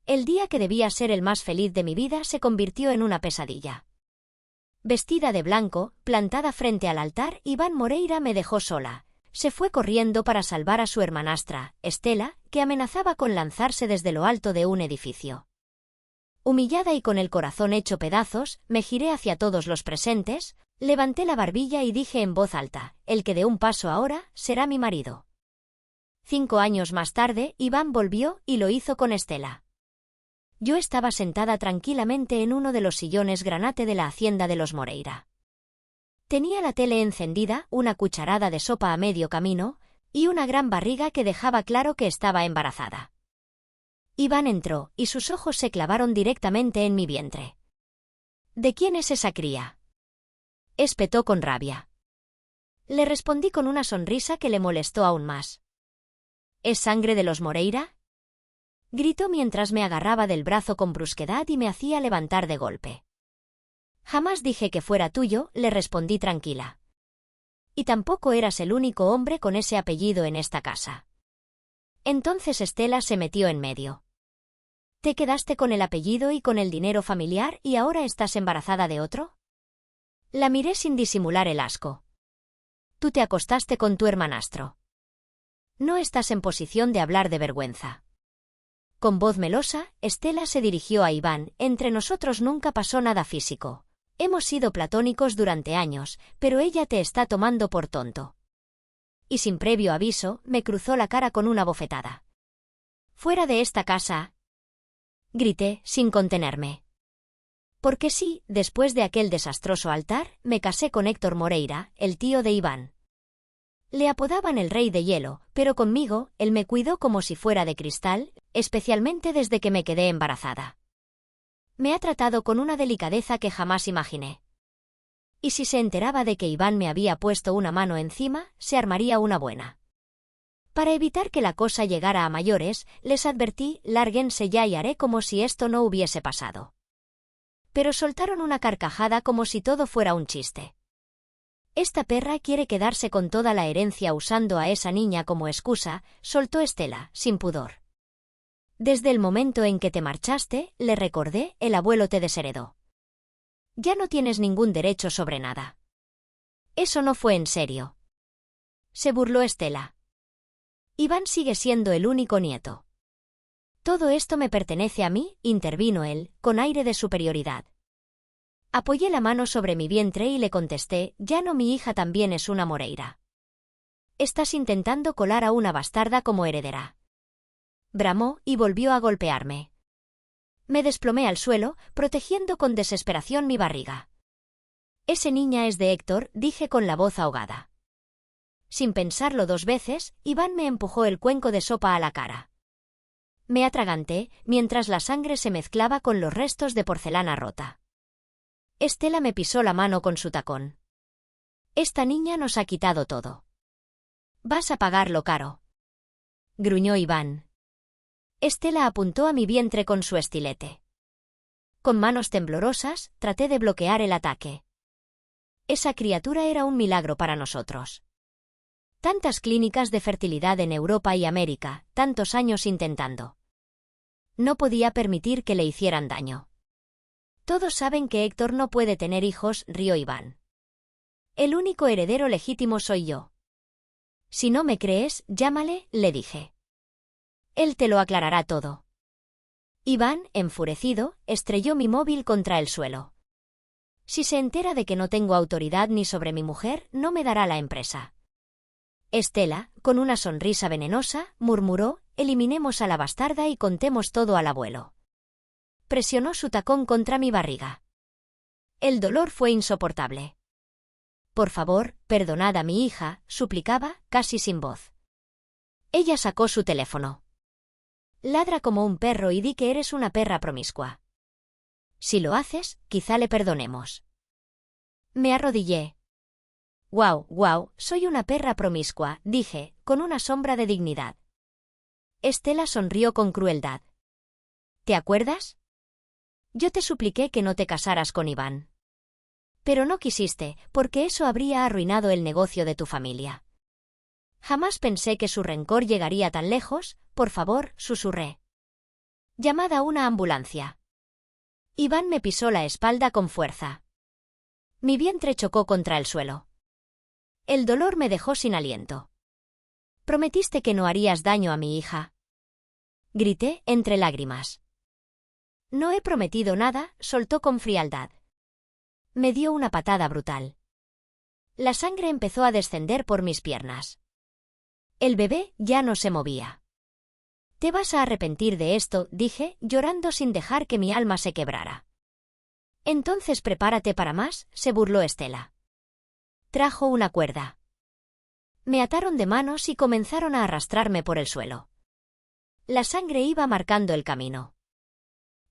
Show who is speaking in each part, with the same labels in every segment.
Speaker 1: El día que debía ser el más feliz de mi vida se convirtió en una pesadilla. Vestida de blanco, plantada frente al altar, Iván Moreira me dejó sola. Se fue corriendo para salvar a su hermanastra, Estela, que amenazaba con lanzarse desde lo alto de un edificio. Humillada y con el corazón hecho pedazos, me giré hacia todos los presentes, levanté la barbilla y dije en voz alta: el que dé un paso ahora será mi marido. 5 años más tarde, Iván volvió y lo hizo con Estela. Yo estaba sentada tranquilamente en uno de los sillones granate de la hacienda de los Moreira. Tenía la tele encendida, una cucharada de sopa a medio camino, y una gran barriga que dejaba claro que estaba embarazada. Iván entró, y sus ojos se clavaron directamente en mi vientre. ¿De quién es esa cría?, espetó con rabia. Le respondí con una sonrisa que le molestó aún más. ¿Es sangre de los Moreira?, gritó mientras me agarraba del brazo con brusquedad y me hacía levantar de golpe. Jamás dije que fuera tuyo, le respondí tranquila. Y tampoco eras el único hombre con ese apellido en esta casa. Entonces Estela se metió en medio. ¿Te quedaste con el apellido y con el dinero familiar y ahora estás embarazada de otro? La miré sin disimular el asco. Tú te acostaste con tu hermanastro. No estás en posición de hablar de vergüenza. Con voz melosa, Estela se dirigió a Iván: entre nosotros nunca pasó nada físico. Hemos sido platónicos durante años, pero ella te está tomando por tonto. Y sin previo aviso, me cruzó la cara con una bofetada. ¡Fuera de esta casa!, grité, sin contenerme. Porque sí, después de aquel desastroso altar, me casé con Héctor Moreira, el tío de Iván. Le apodaban el Rey de Hielo, pero conmigo, él me cuidó como si fuera de cristal, especialmente desde que me quedé embarazada. Me ha tratado con una delicadeza que jamás imaginé. Y si se enteraba de que Iván me había puesto una mano encima, se armaría una buena. Para evitar que la cosa llegara a mayores, les advertí: lárguense ya y haré como si esto no hubiese pasado. Pero soltaron una carcajada como si todo fuera un chiste. Esta perra quiere quedarse con toda la herencia usando a esa niña como excusa, soltó Estela, sin pudor. Desde el momento en que te marchaste, le recordé, el abuelo te desheredó. Ya no tienes ningún derecho sobre nada. Eso no fue en serio. Se burló Estela. Iván sigue siendo el único nieto. Todo esto me pertenece a mí, intervino él, con aire de superioridad. Apoyé la mano sobre mi vientre y le contesté: ya no, mi hija también es una Moreira. Estás intentando colar a una bastarda como heredera. Bramó y volvió a golpearme. Me desplomé al suelo, protegiendo con desesperación mi barriga. Ese niña es de Héctor, dije con la voz ahogada. Sin pensarlo 2 veces, Iván me empujó el cuenco de sopa a la cara. Me atraganté, mientras la sangre se mezclaba con los restos de porcelana rota. Estela me pisó la mano con su tacón. Esta niña nos ha quitado todo. Vas a pagarlo caro, gruñó Iván. Estela apuntó a mi vientre con su estilete. Con manos temblorosas, traté de bloquear el ataque. Esa criatura era un milagro para nosotros. Tantas clínicas de fertilidad en Europa y América, tantos años intentando. No podía permitir que le hicieran daño. Todos saben que Héctor no puede tener hijos, rió Iván. El único heredero legítimo soy yo. Si no me crees, llámale, le dije. Él te lo aclarará todo. Iván, enfurecido, estrelló mi móvil contra el suelo. Si se entera de que no tengo autoridad ni sobre mi mujer, no me dará la empresa. Estela, con una sonrisa venenosa, murmuró: eliminemos a la bastarda y contemos todo al abuelo. Presionó su tacón contra mi barriga. El dolor fue insoportable. Por favor, perdonad a mi hija, suplicaba, casi sin voz. Ella sacó su teléfono. Ladra como un perro y di que eres una perra promiscua. Si lo haces, quizá le perdonemos. Me arrodillé. Guau, soy una perra promiscua, dije, con una sombra de dignidad. Estela sonrió con crueldad. ¿Te acuerdas? Yo te supliqué que no te casaras con Iván. Pero no quisiste, porque eso habría arruinado el negocio de tu familia. Jamás pensé que su rencor llegaría tan lejos, por favor, susurré. Llamad a una ambulancia. Iván me pisó la espalda con fuerza. Mi vientre chocó contra el suelo. El dolor me dejó sin aliento. Prometiste que no harías daño a mi hija. Grité entre lágrimas. No he prometido nada, soltó con frialdad. Me dio una patada brutal. La sangre empezó a descender por mis piernas. El bebé ya no se movía. Te vas a arrepentir de esto, dije, llorando sin dejar que mi alma se quebrara. Entonces prepárate para más, se burló Estela. Trajo una cuerda. Me ataron de manos y comenzaron a arrastrarme por el suelo. La sangre iba marcando el camino.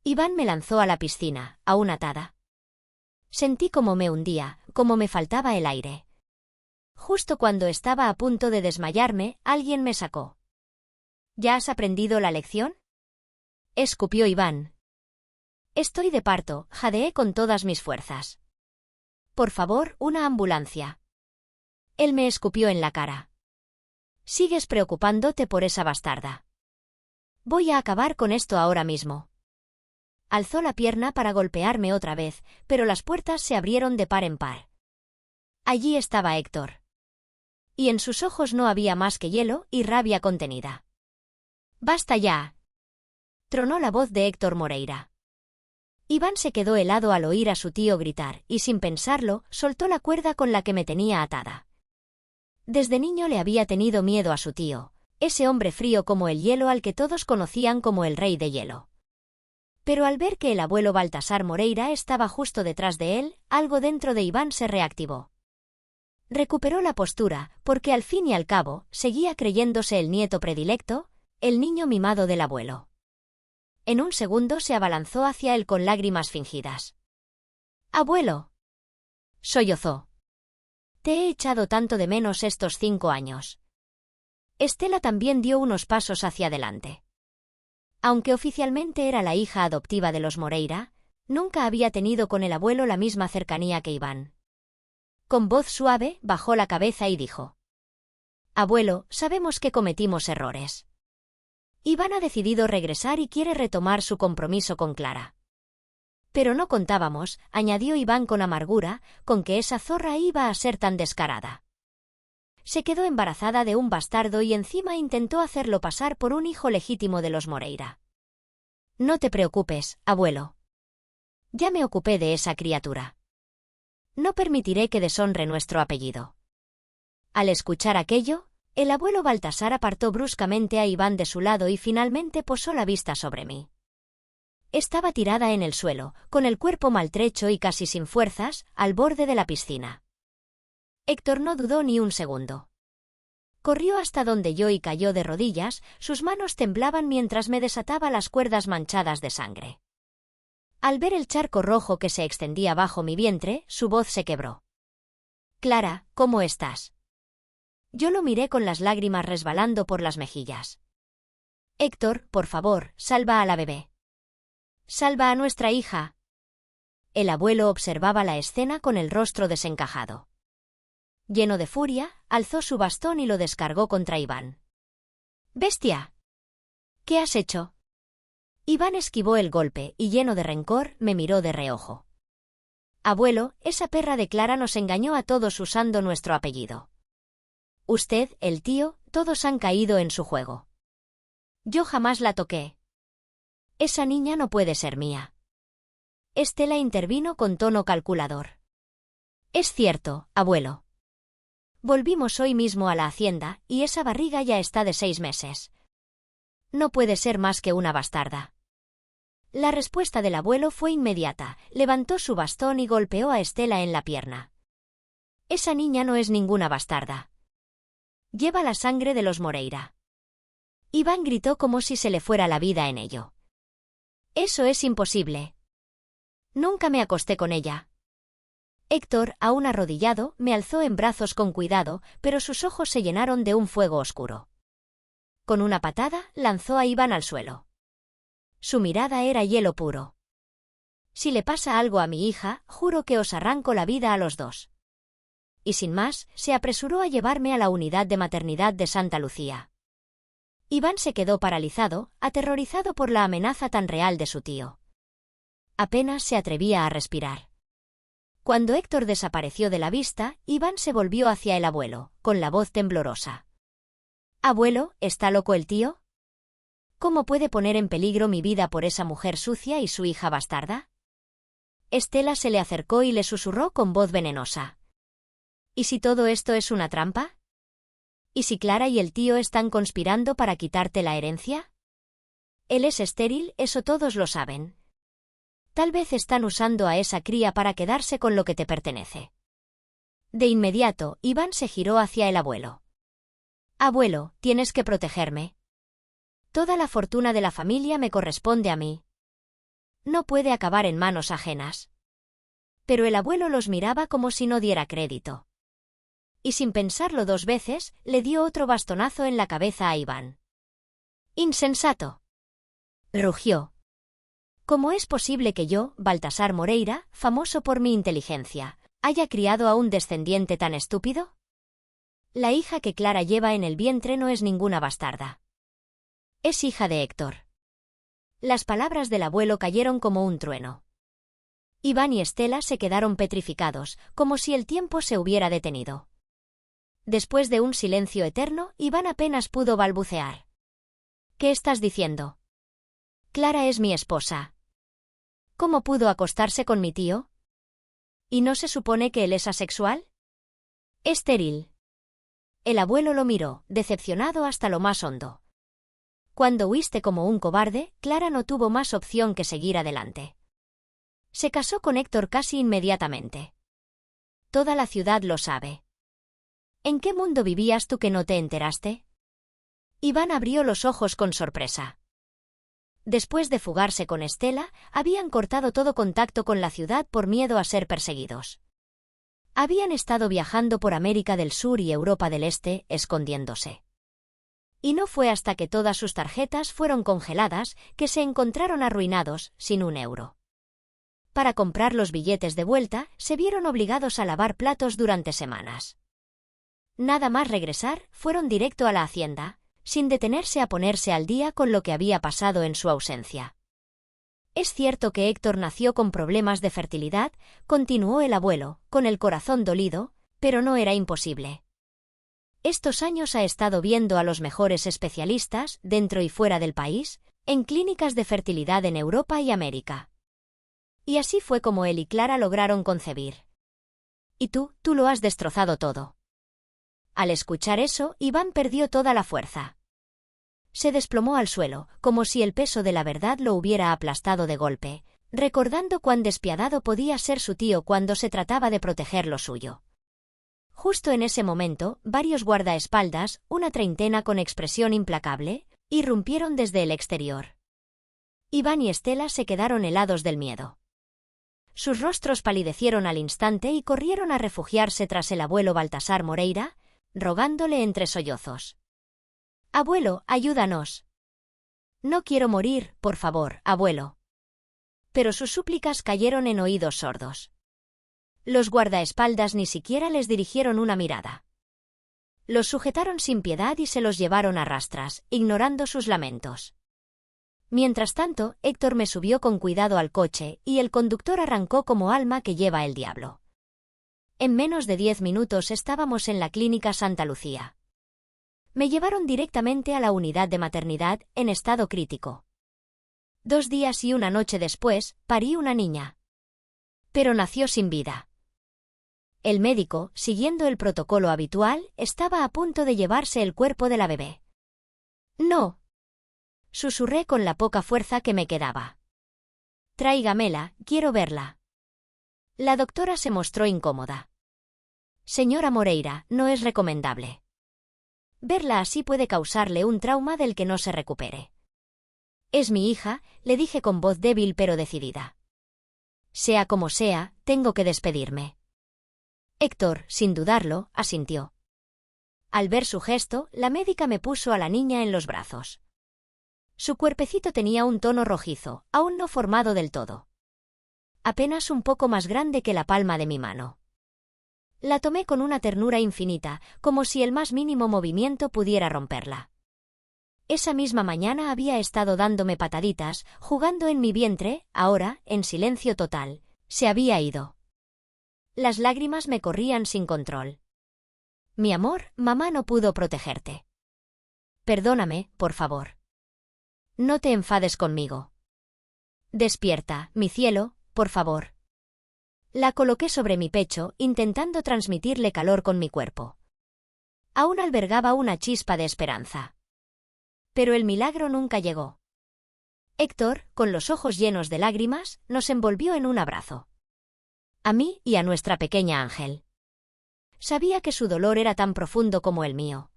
Speaker 1: Iván me lanzó a la piscina, aún atada. Sentí como me hundía, como me faltaba el aire. Justo cuando estaba a punto de desmayarme, alguien me sacó. ¿Ya has aprendido la lección? Escupió Iván. Estoy de parto, jadeé con todas mis fuerzas. Por favor, una ambulancia. Él me escupió en la cara. Sigues preocupándote por esa bastarda. Voy a acabar con esto ahora mismo. Alzó la pierna para golpearme otra vez, pero las puertas se abrieron de par en par. Allí estaba Héctor. Y en sus ojos no había más que hielo y rabia contenida. ¡Basta ya! Tronó la voz de Héctor Moreira. Iván se quedó helado al oír a su tío gritar, y sin pensarlo, soltó la cuerda con la que me tenía atada. Desde niño le había tenido miedo a su tío, ese hombre frío como el hielo al que todos conocían como el Rey de Hielo. Pero al ver que el abuelo Baltasar Moreira estaba justo detrás de él, algo dentro de Iván se reactivó. Recuperó la postura, porque al fin y al cabo, seguía creyéndose el nieto predilecto, el niño mimado del abuelo. En un segundo se abalanzó hacia él con lágrimas fingidas. «¡Abuelo!», sollozó. «Te he echado tanto de menos estos 5 años». Estela también dio unos pasos hacia adelante. Aunque oficialmente era la hija adoptiva de los Moreira, nunca había tenido con el abuelo la misma cercanía que Iván. Con voz suave, bajó la cabeza y dijo: «Abuelo, sabemos que cometimos errores. Iván ha decidido regresar y quiere retomar su compromiso con Clara. Pero no contábamos», añadió Iván con amargura, «con que esa zorra iba a ser tan descarada. Se quedó embarazada de un bastardo y encima intentó hacerlo pasar por un hijo legítimo de los Moreira. No te preocupes, abuelo. Ya me ocupé de esa criatura. No permitiré que deshonre nuestro apellido». Al escuchar aquello, el abuelo Baltasar apartó bruscamente a Iván de su lado y finalmente posó la vista sobre mí. Estaba tirada en el suelo, con el cuerpo maltrecho y casi sin fuerzas, al borde de la piscina. Héctor no dudó ni un segundo. Corrió hasta donde yo y cayó de rodillas, sus manos temblaban mientras me desataba las cuerdas manchadas de sangre. Al ver el charco rojo que se extendía bajo mi vientre, su voz se quebró. «Clara, ¿cómo estás?». Yo lo miré con las lágrimas resbalando por las mejillas. «Héctor, por favor, salva a la bebé. Salva a nuestra hija». El abuelo observaba la escena con el rostro desencajado. Lleno de furia, alzó su bastón y lo descargó contra Iván. «¡Bestia! ¿Qué has hecho?». Iván esquivó el golpe y, lleno de rencor, me miró de reojo. «Abuelo, esa perra de Clara nos engañó a todos usando nuestro apellido. Usted, el tío, todos han caído en su juego. Yo jamás la toqué. Esa niña no puede ser mía». Estela intervino con tono calculador. «Es cierto, abuelo. Volvimos hoy mismo a la hacienda, y esa barriga ya está de 6 meses. No puede ser más que una bastarda». La respuesta del abuelo fue inmediata, levantó su bastón y golpeó a Estela en la pierna. «Esa niña no es ninguna bastarda. Lleva la sangre de los Moreira». Iván gritó como si se le fuera la vida en ello. «Eso es imposible. Nunca me acosté con ella». Héctor, aún arrodillado, me alzó en brazos con cuidado, pero sus ojos se llenaron de un fuego oscuro. Con una patada, lanzó a Iván al suelo. Su mirada era hielo puro. «Si le pasa algo a mi hija, juro que os arranco la vida a los dos». Y sin más, se apresuró a llevarme a la unidad de maternidad de Santa Lucía. Iván se quedó paralizado, aterrorizado por la amenaza tan real de su tío. Apenas se atrevía a respirar. Cuando Héctor desapareció de la vista, Iván se volvió hacia el abuelo, con la voz temblorosa. «Abuelo, ¿está loco el tío? ¿Cómo puede poner en peligro mi vida por esa mujer sucia y su hija bastarda?» Estela se le acercó y le susurró con voz venenosa. «¿Y si todo esto es una trampa? ¿Y si Clara y el tío están conspirando para quitarte la herencia? Él es estéril, eso todos lo saben. Tal vez están usando a esa cría para quedarse con lo que te pertenece». De inmediato, Iván se giró hacia el abuelo. «Abuelo, tienes que protegerme. Toda la fortuna de la familia me corresponde a mí. No puede acabar en manos ajenas». Pero el abuelo los miraba como si no diera crédito. Y sin pensarlo 2 veces, le dio otro bastonazo en la cabeza a Iván. «¡Insensato!», rugió. «¿Cómo es posible que yo, Baltasar Moreira, famoso por mi inteligencia, haya criado a un descendiente tan estúpido? La hija que Clara lleva en el vientre no es ninguna bastarda. Es hija de Héctor». Las palabras del abuelo cayeron como un trueno. Iván y Estela se quedaron petrificados, como si el tiempo se hubiera detenido. Después de un silencio eterno, Iván apenas pudo balbucear. «¿Qué estás diciendo? Clara es mi esposa. ¿Cómo pudo acostarse con mi tío? ¿Y no se supone que él es asexual? Estéril». El abuelo lo miró, decepcionado hasta lo más hondo. «Cuando huiste como un cobarde, Clara no tuvo más opción que seguir adelante. Se casó con Héctor casi inmediatamente. Toda la ciudad lo sabe. ¿En qué mundo vivías tú que no te enteraste?». Iván abrió los ojos con sorpresa. Después de fugarse con Estela, habían cortado todo contacto con la ciudad por miedo a ser perseguidos. Habían estado viajando por América del Sur y Europa del Este, escondiéndose. Y no fue hasta que todas sus tarjetas fueron congeladas que se encontraron arruinados, sin un euro. Para comprar los billetes de vuelta, se vieron obligados a lavar platos durante semanas. Nada más regresar, fueron directo a la hacienda, sin detenerse a ponerse al día con lo que había pasado en su ausencia. «Es cierto que Héctor nació con problemas de fertilidad», continuó el abuelo, con el corazón dolido, «pero no era imposible. Estos años ha estado viendo a los mejores especialistas, dentro y fuera del país, en clínicas de fertilidad en Europa y América. Y así fue como él y Clara lograron concebir. Y tú lo has destrozado todo». Al escuchar eso, Iván perdió toda la fuerza. Se desplomó al suelo, como si el peso de la verdad lo hubiera aplastado de golpe, recordando cuán despiadado podía ser su tío cuando se trataba de proteger lo suyo. Justo en ese momento, varios guardaespaldas, una treintena con expresión implacable, irrumpieron desde el exterior. Iván y Estela se quedaron helados del miedo. Sus rostros palidecieron al instante y corrieron a refugiarse tras el abuelo Baltasar Moreira, rogándole entre sollozos. «Abuelo, ayúdanos. No quiero morir, por favor, abuelo». Pero sus súplicas cayeron en oídos sordos. Los guardaespaldas ni siquiera les dirigieron una mirada. Los sujetaron sin piedad y se los llevaron a rastras, ignorando sus lamentos. Mientras tanto, Héctor me subió con cuidado al coche y el conductor arrancó como alma que lleva el diablo. En menos de 10 minutos estábamos en la clínica Santa Lucía. Me llevaron directamente a la unidad de maternidad, en estado crítico. 2 días y una noche después, parí una niña. Pero nació sin vida. El médico, siguiendo el protocolo habitual, estaba a punto de llevarse el cuerpo de la bebé. «No», susurré con la poca fuerza que me quedaba. «Tráigamela, quiero verla». La doctora se mostró incómoda. «Señora Moreira, no es recomendable. Verla así puede causarle un trauma del que no se recupere». «Es mi hija», le dije con voz débil pero decidida. «Sea como sea, tengo que despedirme». Héctor, sin dudarlo, asintió. Al ver su gesto, la médica me puso a la niña en los brazos. Su cuerpecito tenía un tono rojizo, aún no formado del todo. Apenas un poco más grande que la palma de mi mano. La tomé con una ternura infinita, como si el más mínimo movimiento pudiera romperla. Esa misma mañana había estado dándome pataditas, jugando en mi vientre, ahora, en silencio total, se había ido. Las lágrimas me corrían sin control. Mi amor, mamá no pudo protegerte. Perdóname, por favor. No te enfades conmigo. Despierta, mi cielo, por favor. La coloqué sobre mi pecho, intentando transmitirle calor con mi cuerpo. Aún albergaba una chispa de esperanza. Pero el milagro nunca llegó. Héctor, con los ojos llenos de lágrimas, nos envolvió en un abrazo. A mí y a nuestra pequeña Ángel. Sabía que su dolor era tan profundo como el mío.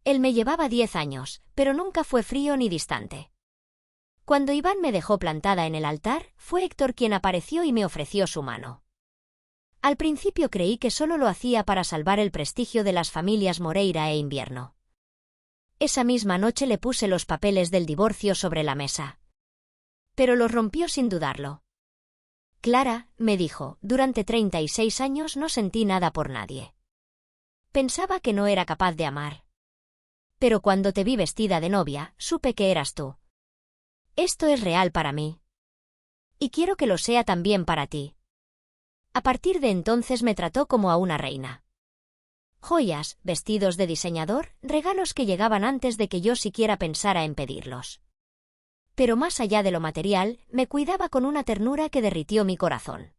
Speaker 1: Él me llevaba 10 años, pero nunca fue frío ni distante. Cuando Iván me dejó plantada en el altar, fue Héctor quien apareció y me ofreció su mano. Al principio creí que solo lo hacía para salvar el prestigio de las familias Moreira e Invierno. Esa misma noche le puse los papeles del divorcio sobre la mesa. Pero los rompió sin dudarlo. Clara, me dijo, durante 36 años no sentí nada por nadie. Pensaba que no era capaz de amar. Pero cuando te vi vestida de novia, supe que eras tú. Esto es real para mí. Y quiero que lo sea también para ti. A partir de entonces me trató como a una reina. Joyas, vestidos de diseñador, regalos que llegaban antes de que yo siquiera pensara en pedirlos. Pero más allá de lo material, me cuidaba con una ternura que derritió mi corazón.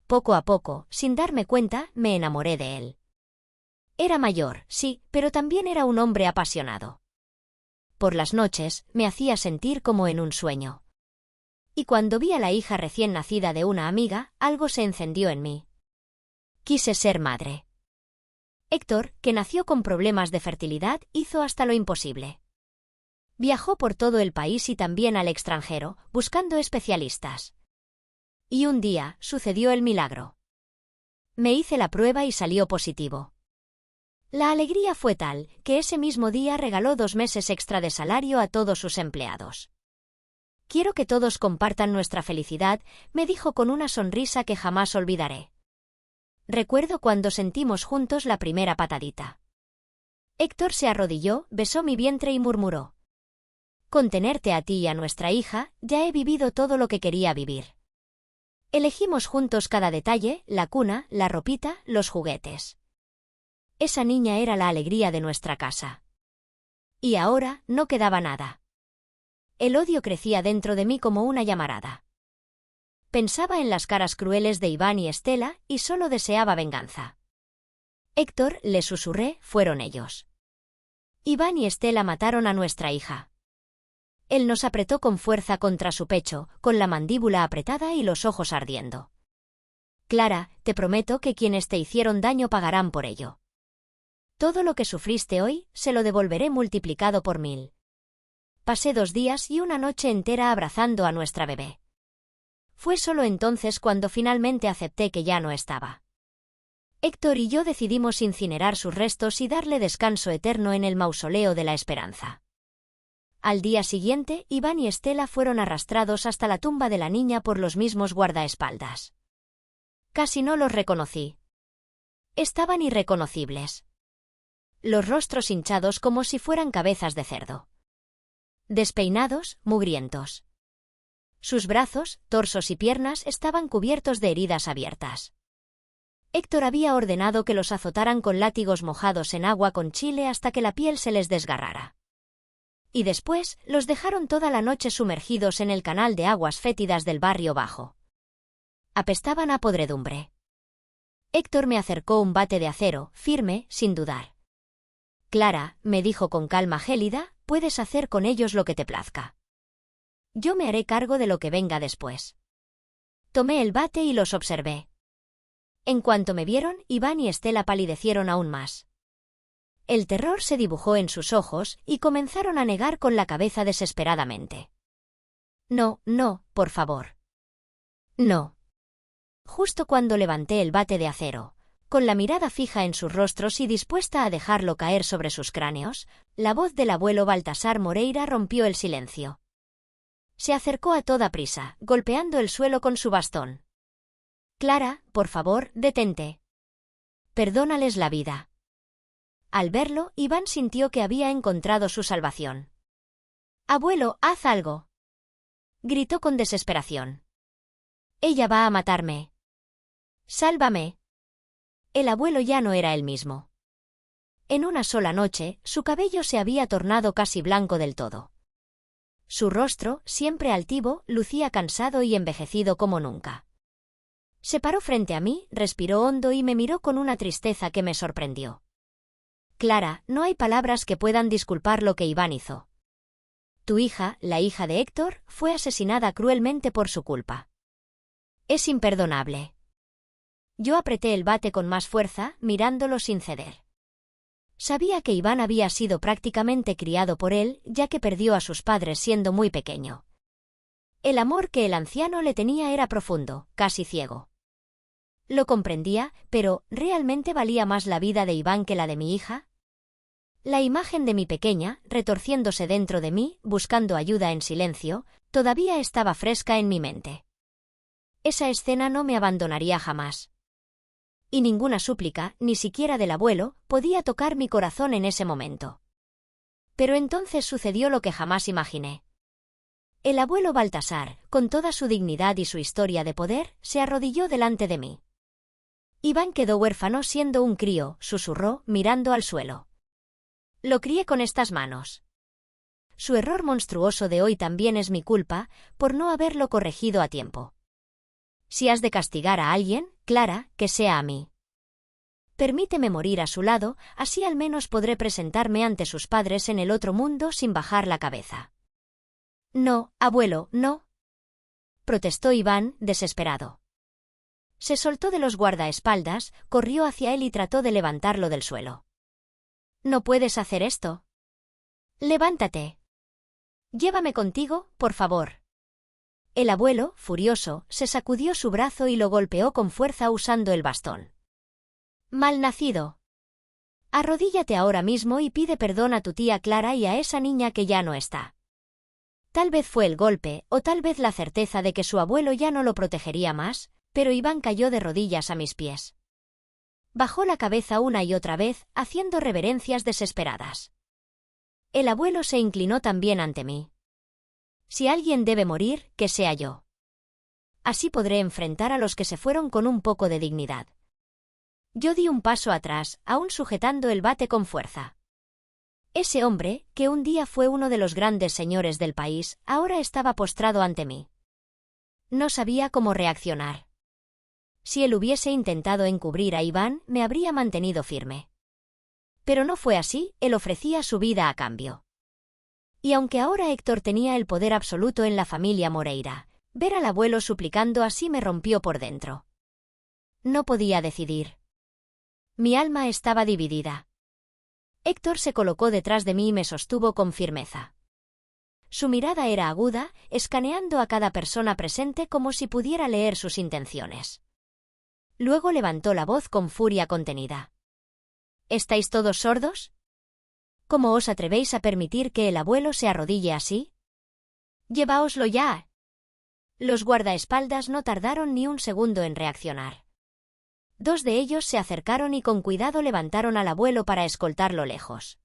Speaker 1: Poco a poco, sin darme cuenta, me enamoré de él. Era mayor, sí, pero también era un hombre apasionado. Por las noches, me hacía sentir como en un sueño. Y cuando vi a la hija recién nacida de una amiga, algo se encendió en mí. Quise ser madre. Héctor, que nació con problemas de fertilidad, hizo hasta lo imposible. Viajó por todo el país y también al extranjero, buscando especialistas. Y un día, sucedió el milagro. Me hice la prueba y salió positivo. La alegría fue tal, que ese mismo día regaló 2 meses extra de salario a todos sus empleados. Quiero que todos compartan nuestra felicidad, me dijo con una sonrisa que jamás olvidaré. Recuerdo cuando sentimos juntos la primera patadita. Héctor se arrodilló, besó mi vientre y murmuró: con tenerte a ti y a nuestra hija, ya he vivido todo lo que quería vivir. Elegimos juntos cada detalle, la cuna, la ropita, los juguetes. Esa niña era la alegría de nuestra casa. Y ahora, no quedaba nada. El odio crecía dentro de mí como una llamarada. Pensaba en las caras crueles de Iván y Estela, y solo deseaba venganza. Héctor, le susurré, fueron ellos. Iván y Estela mataron a nuestra hija. Él nos apretó con fuerza contra su pecho, con la mandíbula apretada y los ojos ardiendo. Clara, te prometo que quienes te hicieron daño pagarán por ello. Todo lo que sufriste hoy, se lo devolveré multiplicado por 1000. Pasé 2 días y una noche entera abrazando a nuestra bebé. Fue solo entonces cuando finalmente acepté que ya no estaba. Héctor y yo decidimos incinerar sus restos y darle descanso eterno en el mausoleo de la esperanza. Al día siguiente, Iván y Estela fueron arrastrados hasta la tumba de la niña por los mismos guardaespaldas. Casi no los reconocí. Estaban irreconocibles. Los rostros hinchados como si fueran cabezas de cerdo. Despeinados, mugrientos. Sus brazos, torsos y piernas estaban cubiertos de heridas abiertas. Héctor había ordenado que los azotaran con látigos mojados en agua con chile hasta que la piel se les desgarrara. Y después, los dejaron toda la noche sumergidos en el canal de aguas fétidas del barrio bajo. Apestaban a podredumbre. Héctor me acercó un bate de acero, firme, sin dudar. Clara, me dijo con calma gélida, puedes hacer con ellos lo que te plazca. Yo me haré cargo de lo que venga después. Tomé el bate y los observé. En cuanto me vieron, Iván y Estela palidecieron aún más. El terror se dibujó en sus ojos y comenzaron a negar con la cabeza desesperadamente. No, no, por favor. No. Justo cuando levanté el bate de acero, con la mirada fija en sus rostros y dispuesta a dejarlo caer sobre sus cráneos, la voz del abuelo Baltasar Moreira rompió el silencio. Se acercó a toda prisa, golpeando el suelo con su bastón. Clara, por favor, detente. Perdónales la vida. Al verlo, Iván sintió que había encontrado su salvación. «Abuelo, haz algo», gritó con desesperación. «Ella va a matarme. Sálvame». El abuelo ya no era el mismo. En una sola noche, su cabello se había tornado casi blanco del todo. Su rostro, siempre altivo, lucía cansado y envejecido como nunca. Se paró frente a mí, respiró hondo y me miró con una tristeza que me sorprendió. «Clara, no hay palabras que puedan disculpar lo que Iván hizo. Tu hija, la hija de Héctor, fue asesinada cruelmente por su culpa. Es imperdonable». Yo apreté el bate con más fuerza, mirándolo sin ceder. Sabía que Iván había sido prácticamente criado por él, ya que perdió a sus padres siendo muy pequeño. El amor que el anciano le tenía era profundo, casi ciego. Lo comprendía, pero ¿realmente valía más la vida de Iván que la de mi hija? La imagen de mi pequeña, retorciéndose dentro de mí, buscando ayuda en silencio, todavía estaba fresca en mi mente. Esa escena no me abandonaría jamás. Y ninguna súplica, ni siquiera del abuelo, podía tocar mi corazón en ese momento. Pero entonces sucedió lo que jamás imaginé. El abuelo Baltasar, con toda su dignidad y su historia de poder, se arrodilló delante de mí. Iván quedó huérfano siendo un crío, susurró, mirando al suelo. Lo crié con estas manos. Su error monstruoso de hoy también es mi culpa, por no haberlo corregido a tiempo. Si has de castigar a alguien, Clara, que sea a mí. Permíteme morir a su lado, así al menos podré presentarme ante sus padres en el otro mundo sin bajar la cabeza. No, abuelo, no, protestó Iván, desesperado. Se soltó de los guardaespaldas, corrió hacia él y trató de levantarlo del suelo. No puedes hacer esto. Levántate. Llévame contigo, por favor. El abuelo, furioso, se sacudió su brazo y lo golpeó con fuerza usando el bastón. Malnacido. Arrodíllate ahora mismo y pide perdón a tu tía Clara y a esa niña que ya no está. Tal vez fue el golpe, o tal vez la certeza de que su abuelo ya no lo protegería más, pero Iván cayó de rodillas a mis pies. Bajó la cabeza una y otra vez, haciendo reverencias desesperadas. El abuelo se inclinó también ante mí. Si alguien debe morir, que sea yo. Así podré enfrentar a los que se fueron con un poco de dignidad. Yo di un paso atrás, aún sujetando el bate con fuerza. Ese hombre, que un día fue uno de los grandes señores del país, ahora estaba postrado ante mí. No sabía cómo reaccionar. Si él hubiese intentado encubrir a Iván, me habría mantenido firme. Pero no fue así, él ofrecía su vida a cambio. Y aunque ahora Héctor tenía el poder absoluto en la familia Moreira, ver al abuelo suplicando así me rompió por dentro. No podía decidir. Mi alma estaba dividida. Héctor se colocó detrás de mí y me sostuvo con firmeza. Su mirada era aguda, escaneando a cada persona presente como si pudiera leer sus intenciones. Luego levantó la voz con furia contenida. ¿Estáis todos sordos? ¿Cómo os atrevéis a permitir que el abuelo se arrodille así? ¡Lleváoslo ya! Los guardaespaldas no tardaron ni un segundo en reaccionar. Dos de ellos se acercaron y con cuidado levantaron al abuelo para escoltarlo lejos.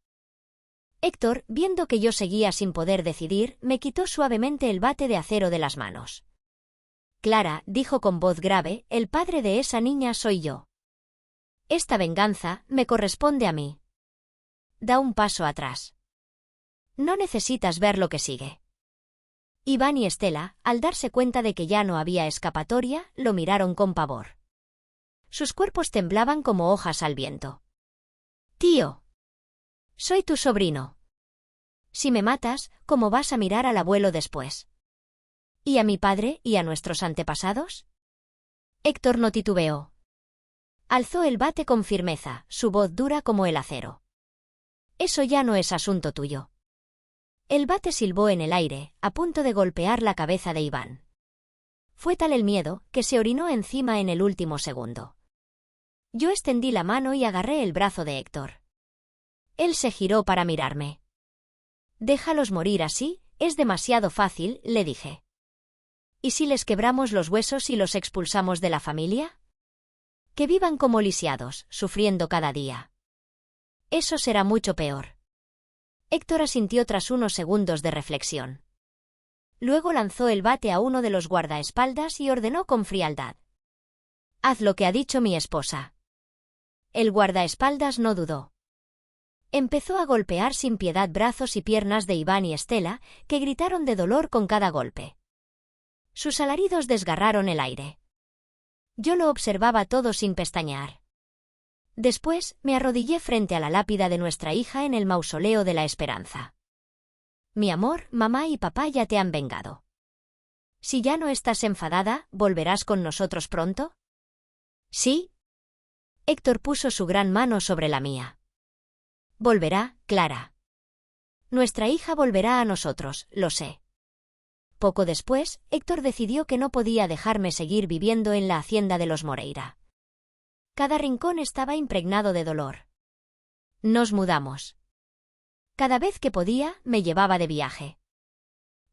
Speaker 1: Héctor, viendo que yo seguía sin poder decidir, me quitó suavemente el bate de acero de las manos. Clara, dijo con voz grave, el padre de esa niña soy yo. Esta venganza me corresponde a mí. Da un paso atrás. No necesitas ver lo que sigue. Iván y Estela, al darse cuenta de que ya no había escapatoria, lo miraron con pavor. Sus cuerpos temblaban como hojas al viento. Tío. Soy tu sobrino. Si me matas, ¿cómo vas a mirar al abuelo después? ¿Y a mi padre y a nuestros antepasados? Héctor no titubeó. Alzó el bate con firmeza, su voz dura como el acero. Eso ya no es asunto tuyo. El bate silbó en el aire, a punto de golpear la cabeza de Iván. Fue tal el miedo, que se orinó encima en el último segundo. Yo extendí la mano y agarré el brazo de Héctor. Él se giró para mirarme. Déjalos morir así, es demasiado fácil, le dije. ¿Y si les quebramos los huesos y los expulsamos de la familia? Que vivan como lisiados, sufriendo cada día. Eso será mucho peor. Héctor asintió tras unos segundos de reflexión. Luego lanzó el bate a uno de los guardaespaldas y ordenó con frialdad: «Haz lo que ha dicho mi esposa». El guardaespaldas no dudó. Empezó a golpear sin piedad brazos y piernas de Iván y Estela, que gritaron de dolor con cada golpe. Sus alaridos desgarraron el aire. Yo lo observaba todo sin pestañear. Después, me arrodillé frente a la lápida de nuestra hija en el mausoleo de la esperanza. Mi amor, mamá y papá ya te han vengado. Si ya no estás enfadada, ¿volverás con nosotros pronto? ¿Sí? Héctor puso su gran mano sobre la mía. Volverá, Clara. Nuestra hija volverá a nosotros, lo sé. Poco después, Héctor decidió que no podía dejarme seguir viviendo en la hacienda de los Moreira. Cada rincón estaba impregnado de dolor. Nos mudamos. Cada vez que podía, me llevaba de viaje.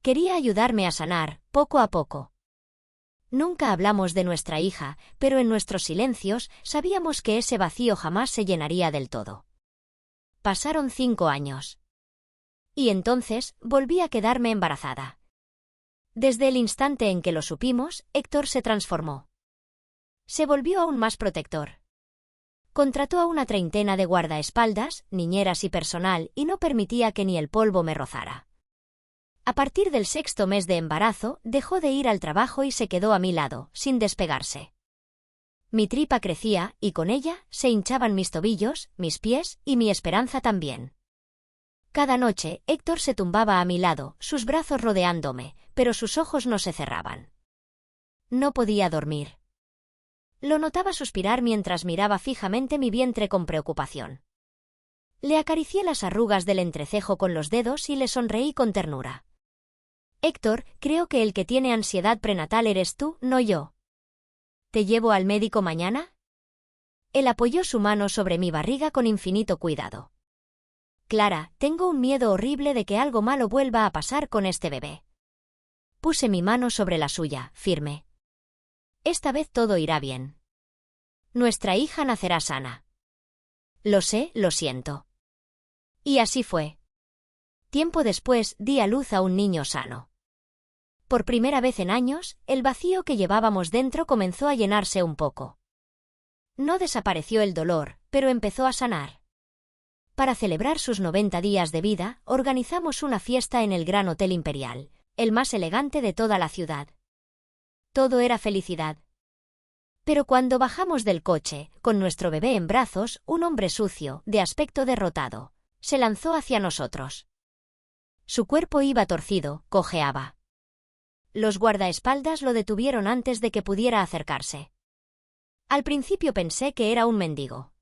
Speaker 1: Quería ayudarme a sanar, poco a poco. Nunca hablamos de nuestra hija, pero en nuestros silencios sabíamos que ese vacío jamás se llenaría del todo. Pasaron 5 años. Y entonces, volví a quedarme embarazada. Desde el instante en que lo supimos, Héctor se transformó. Se volvió aún más protector. Contrató a una treintena de guardaespaldas, niñeras y personal, y no permitía que ni el polvo me rozara. A partir del 6.º mes de embarazo, dejó de ir al trabajo y se quedó a mi lado, sin despegarse. Mi tripa crecía, y con ella se hinchaban mis tobillos, mis pies, y mi esperanza también. Cada noche, Héctor se tumbaba a mi lado, sus brazos rodeándome, pero sus ojos no se cerraban. No podía dormir. Lo notaba suspirar mientras miraba fijamente mi vientre con preocupación. Le acaricié las arrugas del entrecejo con los dedos y le sonreí con ternura. Héctor, creo que el que tiene ansiedad prenatal eres tú, no yo. ¿Te llevo al médico mañana? Él apoyó su mano sobre mi barriga con infinito cuidado. Clara, tengo un miedo horrible de que algo malo vuelva a pasar con este bebé. Puse mi mano sobre la suya, firme. Esta vez todo irá bien. Nuestra hija nacerá sana. Lo sé, lo siento. Y así fue. Tiempo después, di a luz a un niño sano. Por primera vez en años, el vacío que llevábamos dentro comenzó a llenarse un poco. No desapareció el dolor, pero empezó a sanar. Para celebrar sus 90 días de vida, organizamos una fiesta en el Gran Hotel Imperial, el más elegante de toda la ciudad. Todo era felicidad. Pero cuando bajamos del coche, con nuestro bebé en brazos, un hombre sucio, de aspecto derrotado, se lanzó hacia nosotros. Su cuerpo iba torcido, cojeaba. Los guardaespaldas lo detuvieron antes de que pudiera acercarse. Al principio pensé que era un mendigo.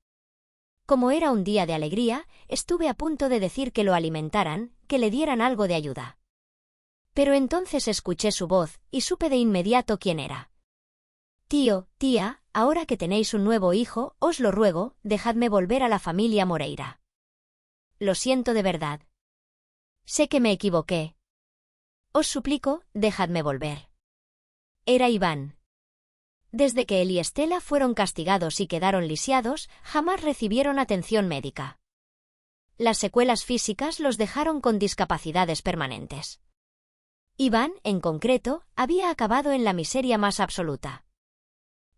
Speaker 1: Como era un día de alegría, estuve a punto de decir que lo alimentaran, que le dieran algo de ayuda. Pero entonces escuché su voz, y supe de inmediato quién era. Tío, tía, ahora que tenéis un nuevo hijo, os lo ruego, dejadme volver a la familia Moreira. Lo siento de verdad. Sé que me equivoqué. Os suplico, dejadme volver. Era Iván. Desde que él y Estela fueron castigados y quedaron lisiados, jamás recibieron atención médica. Las secuelas físicas los dejaron con discapacidades permanentes. Iván, en concreto, había acabado en la miseria más absoluta.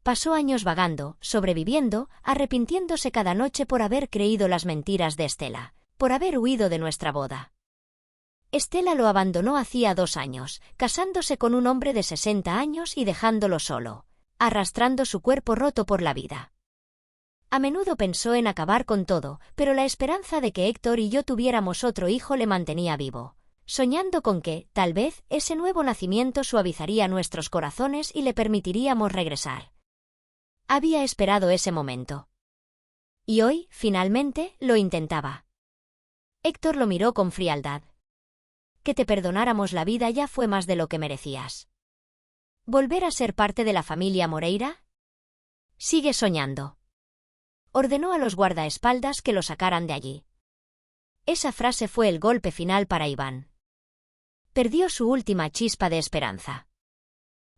Speaker 1: Pasó años vagando, sobreviviendo, arrepintiéndose cada noche por haber creído las mentiras de Estela, por haber huido de nuestra boda. Estela lo abandonó hacía 2 años, casándose con un hombre de 60 años y dejándolo solo, arrastrando su cuerpo roto por la vida. A menudo pensó en acabar con todo, pero la esperanza de que Héctor y yo tuviéramos otro hijo le mantenía vivo, soñando con que, tal vez, ese nuevo nacimiento suavizaría nuestros corazones y le permitiríamos regresar. Había esperado ese momento. Y hoy, finalmente, lo intentaba. Héctor lo miró con frialdad. Que te perdonáramos la vida ya fue más de lo que merecías. ¿Volver a ser parte de la familia Moreira? Sigue soñando. Ordenó a los guardaespaldas que lo sacaran de allí. Esa frase fue el golpe final para Iván. Perdió su última chispa de esperanza.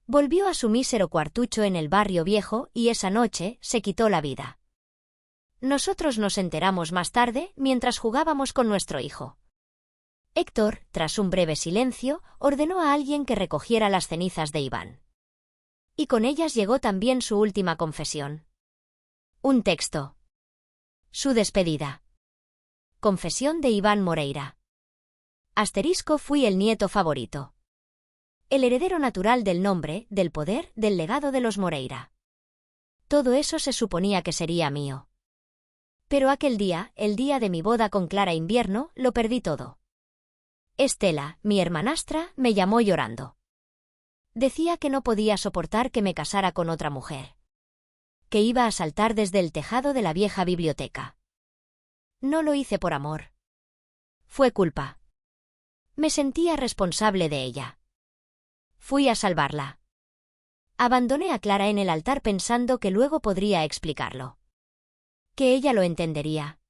Speaker 1: Volvió a su mísero cuartucho en el barrio viejo y esa noche se quitó la vida. Nosotros nos enteramos más tarde mientras jugábamos con nuestro hijo. Héctor, tras un breve silencio, ordenó a alguien que recogiera las cenizas de Iván. Y con ellas llegó también su última confesión. Un texto. Su despedida. Confesión de Iván Moreira. Asterisco: fui el nieto favorito. El heredero natural del nombre, del poder, del legado de los Moreira. Todo eso se suponía que sería mío. Pero aquel día, el día de mi boda con Clara Invierno, lo perdí todo. Estela, mi hermanastra, me llamó llorando. Decía que no podía soportar que me casara con otra mujer. Que iba a saltar desde el tejado de la vieja biblioteca. No lo hice por amor. Fue culpa. Me sentía responsable de ella. Fui a salvarla. Abandoné a Clara en el altar pensando que luego podría explicarlo. Que ella lo entendería.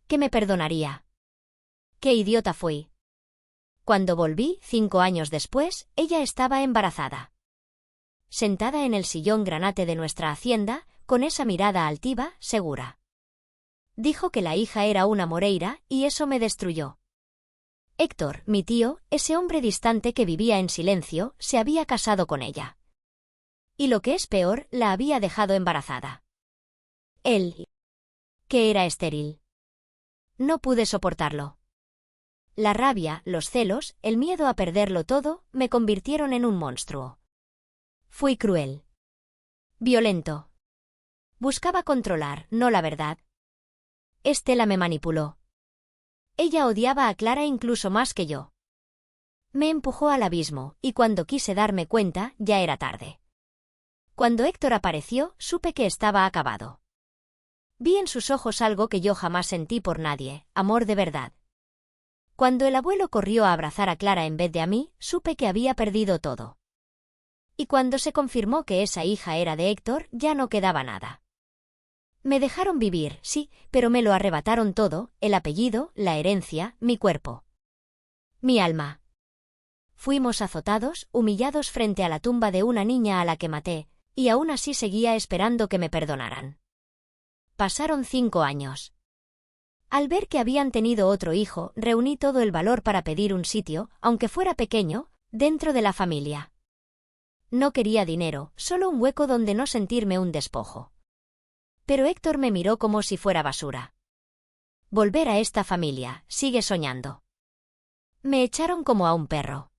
Speaker 1: Que me perdonaría. Qué idiota fui. Cuando volví, 5 años después, ella estaba embarazada. Sentada en el sillón granate de nuestra hacienda, con esa mirada altiva, segura. Dijo que la hija era una Moreira, y eso me destruyó. Héctor, mi tío, ese hombre distante que vivía en silencio, se había casado con ella. Y lo que es peor, la había dejado embarazada. Él, que era estéril. No pude soportarlo. La rabia, los celos, el miedo a perderlo todo, me convirtieron en un monstruo. Fui cruel. Violento. Buscaba controlar, no la verdad. Estela me manipuló. Ella odiaba a Clara incluso más que yo. Me empujó al abismo, y cuando quise darme cuenta, ya era tarde. Cuando Héctor apareció, supe que estaba acabado. Vi en sus ojos algo que yo jamás sentí por nadie, amor de verdad. Cuando el abuelo corrió a abrazar a Clara en vez de a mí, supe que había perdido todo. Y cuando se confirmó que esa hija era de Héctor, ya no quedaba nada. Me dejaron vivir, sí, pero me lo arrebataron todo, el apellido, la herencia, mi cuerpo. Mi alma. Fuimos azotados, humillados frente a la tumba de una niña a la que maté, y aún así seguía esperando que me perdonaran. Pasaron 5 años. Al ver que habían tenido otro hijo, reuní todo el valor para pedir un sitio, aunque fuera pequeño, dentro de la familia. No quería dinero, solo un hueco donde no sentirme un despojo. Pero Héctor me miró como si fuera basura. Volver a esta familia, sigue soñando. Me echaron como a un perro.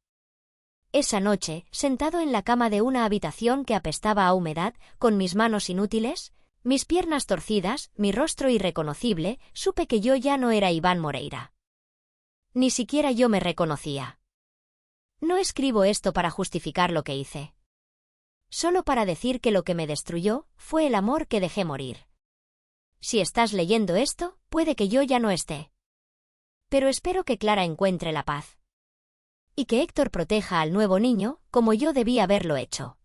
Speaker 1: Esa noche, sentado en la cama de una habitación que apestaba a humedad, con mis manos inútiles, mis piernas torcidas, mi rostro irreconocible, supe que yo ya no era Iván Moreira. Ni siquiera yo me reconocía. No escribo esto para justificar lo que hice. Solo para decir que lo que me destruyó fue el amor que dejé morir. Si estás leyendo esto, puede que yo ya no esté. Pero espero que Clara encuentre la paz. Y que Héctor proteja al nuevo niño, como yo debí haberlo hecho.